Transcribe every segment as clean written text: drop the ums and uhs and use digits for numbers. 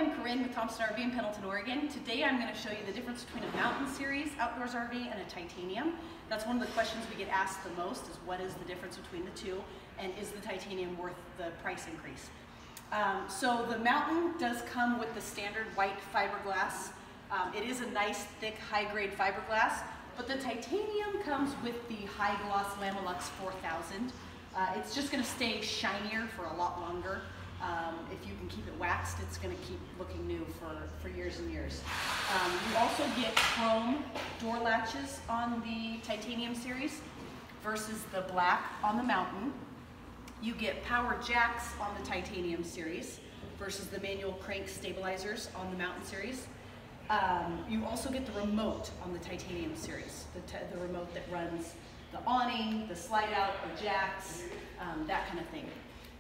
I'm Corrin with Thompson RV in Pendleton, Oregon. Today I'm going to show you the difference between a mountain series outdoors RV and a titanium. That's one of the questions we get asked the most, is what is the difference between the two, and is the titanium worth the price increase? So the mountain does come with the standard white fiberglass. It is a nice thick high-grade fiberglass, but the titanium comes with the high gloss Lamilux 4000. It's just going to stay shinier for a lot longer. If you can keep it waxed, it's going to keep looking new for years and years. You also get chrome door latches on the titanium series versus the black on the mountain. You get power jacks on the titanium series versus the manual crank stabilizers on the mountain series. You also get the remote on the titanium series, the remote that runs the awning, the slide out, or jacks, that kind of thing.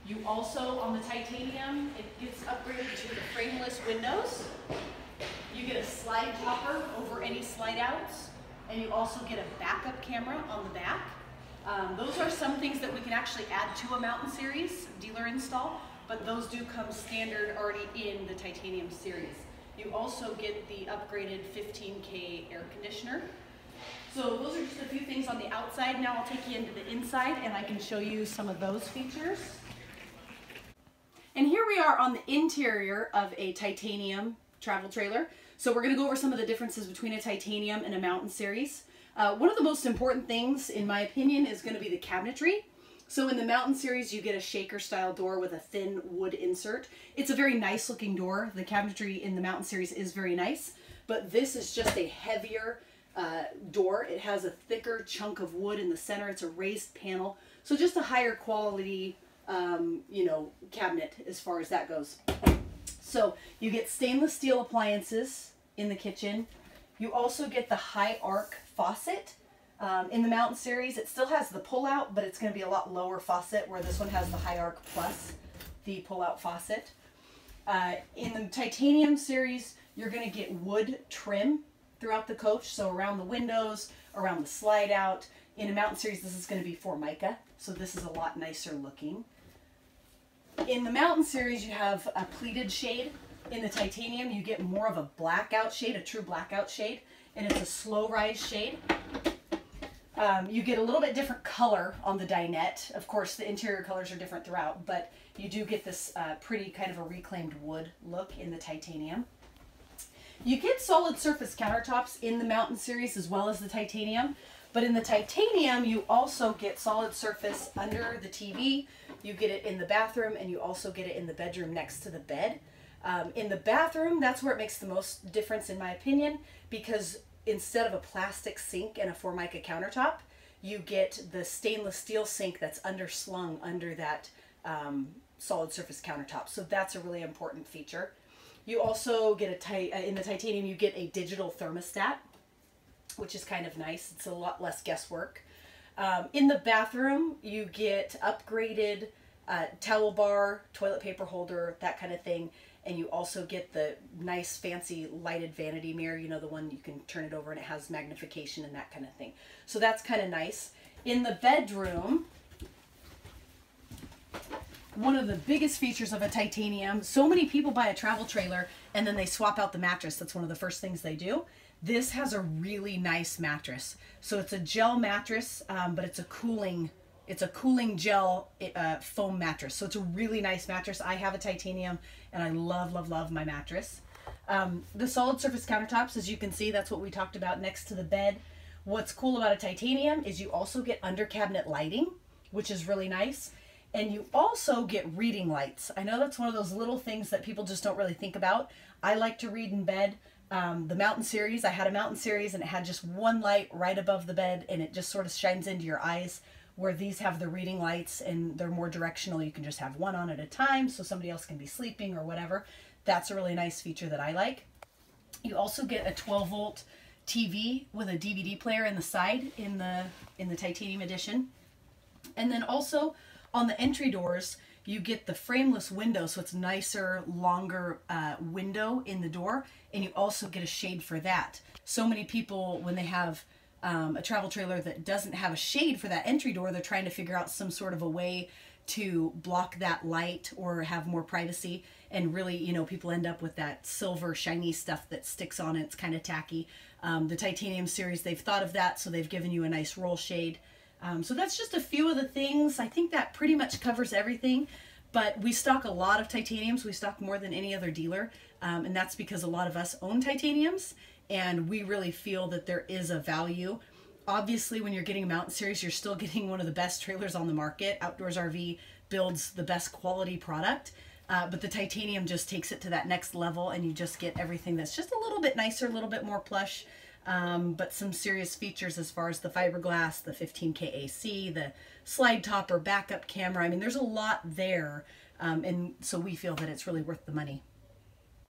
You also, on the titanium, it gets upgraded to the frameless windows. You get a slide topper over any slide outs, and you also get a backup camera on the back. Those are some things that we can actually add to a mountain series dealer install, but those do come standard already in the titanium series. You also get the upgraded 15K air conditioner. So those are just a few things on the outside. Now I'll take you into the inside and I can show you some of those features. And here we are on the interior of a titanium travel trailer. So we're going to go over some of the differences between a titanium and a mountain series. One of the most important things, in my opinion, is going to be the cabinetry. So in the mountain series, you get a shaker style door with a thin wood insert. It's a very nice looking door. The cabinetry in the mountain series is very nice, but this is just a heavier door. It has a thicker chunk of wood in the center. It's a raised panel. So just a higher quality cabinet as far as that goes. So you get stainless steel appliances in the kitchen. You also get the high arc faucet. In the mountain series, it still has the pull out, but it's going to be a lot lower faucet, where this one has the high arc plus the pull out faucet. In the titanium series, you're going to get wood trim throughout the coach, so around the windows, around the slide out. In a mountain series, this is going to be Formica, so this is a lot nicer looking. In the mountain series, you have a pleated shade. In the titanium, you get more of a blackout shade, a true blackout shade, and it's a slow rise shade. You get a little bit different color on the dinette. Of course, the interior colors are different throughout, but you do get this pretty kind of a reclaimed wood look in the titanium. You get solid surface countertops in the mountain series as well as the titanium, but in the titanium, you also get solid surface under the TV. You get it in the bathroom, and you also get it in the bedroom next to the bed. In the bathroom, that's where it makes the most difference in my opinion, because instead of a plastic sink and a Formica countertop, you get the stainless steel sink that's underslung under that solid surface countertop. So that's a really important feature. You also get in the titanium, you get a digital thermostat, which is kind of nice. It's a lot less guesswork. In the bathroom, you get upgraded towel bar, toilet paper holder, that kind of thing. And you also get the nice fancy lighted vanity mirror, you know, the one you can turn it over and it has magnification and that kind of thing. So that's kind of nice. In the bedroom, one of the biggest features of a titanium, so many people buy a travel trailer and then they swap out the mattress. That's one of the first things they do. This has a really nice mattress. So it's a gel mattress, but it's a cooling gel foam mattress. So it's a really nice mattress. I have a titanium and I love, love, love my mattress. The solid surface countertops, as you can see, that's what we talked about next to the bed. What's cool about a titanium is you also get under cabinet lighting, which is really nice. And you also get reading lights. I know that's one of those little things that people just don't really think about. I like to read in bed. The mountain series, I had a mountain series and it had just one light right above the bed and it just sort of shines into your eyes, where these have the reading lights and they're more directional. You can just have one on at a time so somebody else can be sleeping or whatever. That's a really nice feature that I like. You also get a 12-volt TV with a DVD player in the side in the titanium edition. And then also on the entry doors, you get the frameless window, so it's nicer, longer window in the door, and you also get a shade for that. So many people, when they have a travel trailer that doesn't have a shade for that entry door, they're trying to figure out some sort of a way to block that light or have more privacy. And really, you know, people end up with that silver shiny stuff that sticks on it. It's kind of tacky. The titanium series, they've thought of that, so they've given you a nice roll shade. So that's just a few of the things. I think that pretty much covers everything. But we stock a lot of titaniums. We stock more than any other dealer. And that's because a lot of us own titaniums, and we really feel that there is a value. Obviously, when you're getting a mountain series, you're still getting one of the best trailers on the market. Outdoors RV builds the best quality product, but the titanium just takes it to that next level, and you just get everything that's just a little bit nicer, a little bit more plush, but some serious features as far as the fiberglass, the 15K AC, the slide topper, backup camera. I mean, there's a lot there, and so we feel that it's really worth the money.